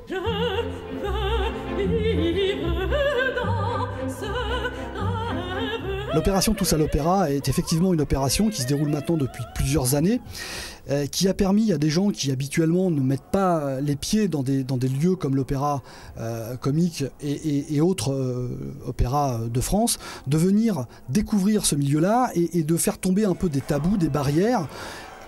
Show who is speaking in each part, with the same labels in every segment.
Speaker 1: Je veux vivre dans ce rêve.
Speaker 2: L'opération Tous à l'Opéra est effectivement une opération qui se déroule maintenant depuis plusieurs années, qui a permis à des gens qui habituellement ne mettent pas les pieds dans des lieux comme l'Opéra Comique et autres opéras de France, de venir découvrir ce milieu-là et de faire tomber un peu des tabous, des barrières,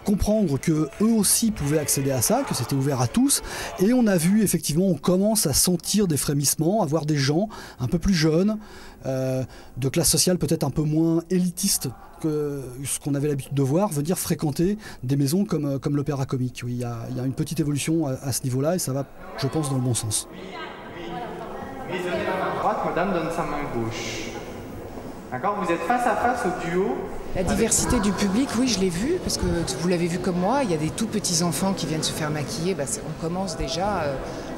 Speaker 2: comprendre que eux aussi pouvaient accéder à ça, que c'était ouvert à tous. Et on a vu effectivement, on commence à sentir des frémissements, à voir des gens un peu plus jeunes, de classe sociale peut-être un peu moins élitiste que ce qu'on avait l'habitude de voir, venir fréquenter des maisons comme l'Opéra Comique. Oui, il y a une petite évolution à ce niveau-là et ça va, je pense, dans le bon sens.
Speaker 3: Mise à main droite, madame donne sa main gauche. D'accord, vous êtes face à face au duo.
Speaker 4: La diversité du public, oui, je l'ai vu, parce que vous l'avez vu comme moi, il y a des tout petits enfants qui viennent se faire maquiller. On commence déjà,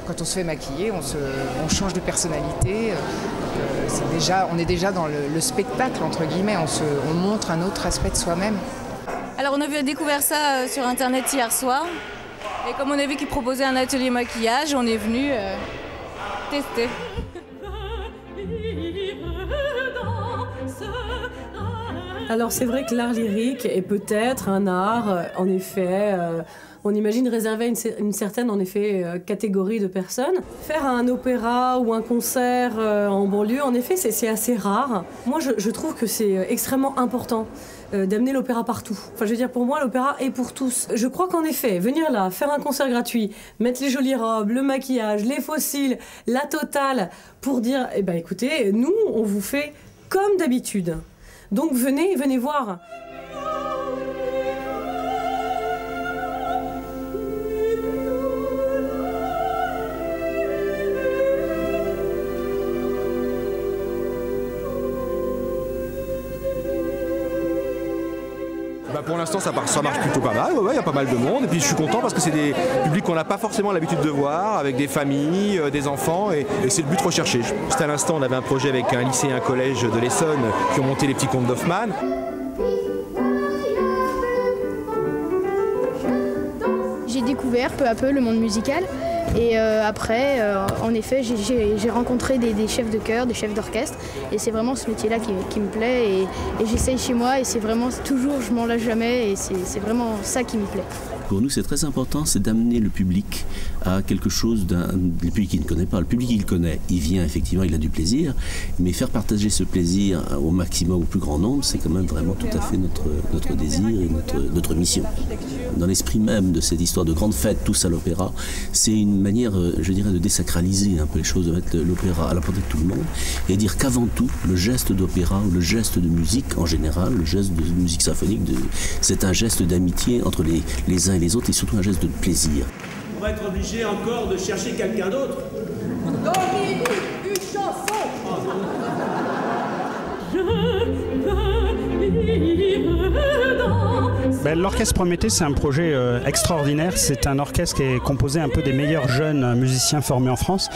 Speaker 4: quand on se fait maquiller, on change de personnalité. On est déjà dans le spectacle, entre guillemets, on montre un autre aspect de soi-même.
Speaker 5: Alors on a découvert ça sur internet hier soir, et comme on a vu qu'ils proposaient un atelier maquillage, on est venu tester.
Speaker 6: Alors c'est vrai que l'art lyrique est peut-être un art, en effet, on imagine réservé à une certaine en effet, catégorie de personnes. Faire un opéra ou un concert en banlieue, en effet, c'est assez rare. Moi, je trouve que c'est extrêmement important d'amener l'opéra partout. Enfin, je veux dire, pour moi, l'opéra est pour tous. Je crois qu'en effet, venir là, faire un concert gratuit, mettre les jolies robes, le maquillage, les fossiles, la totale, pour dire, eh ben, écoutez, nous, on vous fait comme d'habitude. Donc venez voir.
Speaker 7: Pour l'instant, ça marche plutôt pas mal. Ouais, y a pas mal de monde. Et puis je suis content parce que c'est des publics qu'on n'a pas forcément l'habitude de voir, avec des familles, des enfants, et c'est le but recherché. Juste à l'instant, on avait un projet avec un lycée et un collège de l'Essonne qui ont monté les petits contes d'Hoffmann.
Speaker 8: J'ai découvert peu à peu le monde musical. Et après, en effet, j'ai rencontré des chefs de chœur, des chefs d'orchestre. Et c'est vraiment ce métier-là qui me plaît. Et j'essaye chez moi et c'est vraiment toujours, je m'en lâche jamais. Et c'est vraiment ça qui me plaît.
Speaker 9: Pour nous, c'est très important, c'est d'amener le public à quelque chose le public qui ne connaît pas. Le public qui le connaît, il vient effectivement, il a du plaisir, mais faire partager ce plaisir au maximum, au plus grand nombre, c'est quand même vraiment tout à fait notre désir et notre mission. Dans l'esprit même de cette histoire de grande fête, Tous à l'Opéra, c'est une manière, je dirais, de désacraliser un peu les choses, de mettre l'opéra à la portée de tout le monde, et dire qu'avant tout, le geste d'opéra ou le geste de musique en général, le geste de musique symphonique, c'est un geste d'amitié entre les uns et les autres, et surtout un geste de plaisir.
Speaker 10: On va être obligé encore de chercher quelqu'un d'autre.
Speaker 1: Dominique, une chanson. Je veux vivre dans
Speaker 11: L'Orchestre Prométhée, c'est un projet extraordinaire. C'est un orchestre qui est composé un peu des meilleurs jeunes musiciens formés en France.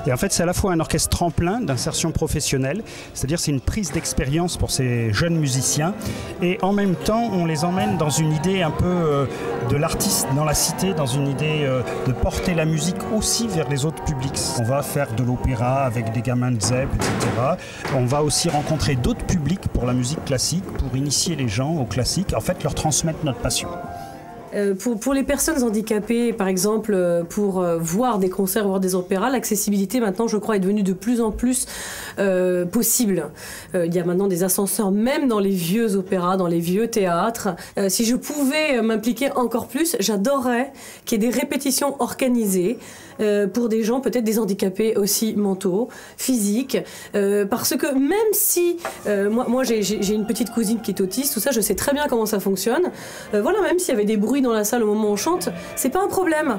Speaker 11: Et en fait, c'est à la fois un orchestre tremplin d'insertion professionnelle, c'est-à-dire c'est une prise d'expérience pour ces jeunes musiciens. Et en même temps, on les emmène dans une idée un peu de l'artiste dans la cité, dans une idée de porter la musique aussi vers les autres publics. On va faire de l'opéra avec des gamins de ZEP, etc. On va aussi rencontrer d'autres publics pour la musique classique, pour initier les gens au classique, en fait leur transmettre notre passion.
Speaker 6: Pour les personnes handicapées, par exemple, pour voir des concerts, voir des opéras, l'accessibilité maintenant, je crois, est devenue de plus en plus possible. Il y a maintenant des ascenseurs, même dans les vieux opéras, dans les vieux théâtres. Si je pouvais m'impliquer encore plus, j'adorerais qu'il y ait des répétitions organisées pour des gens, peut-être des handicapés aussi mentaux, physiques, parce que même si, moi j'ai une petite cousine qui est autiste, tout ça, je sais très bien comment ça fonctionne. Voilà, même s'il y avait des bruits dans la salle au moment où on chante, c'est pas un problème.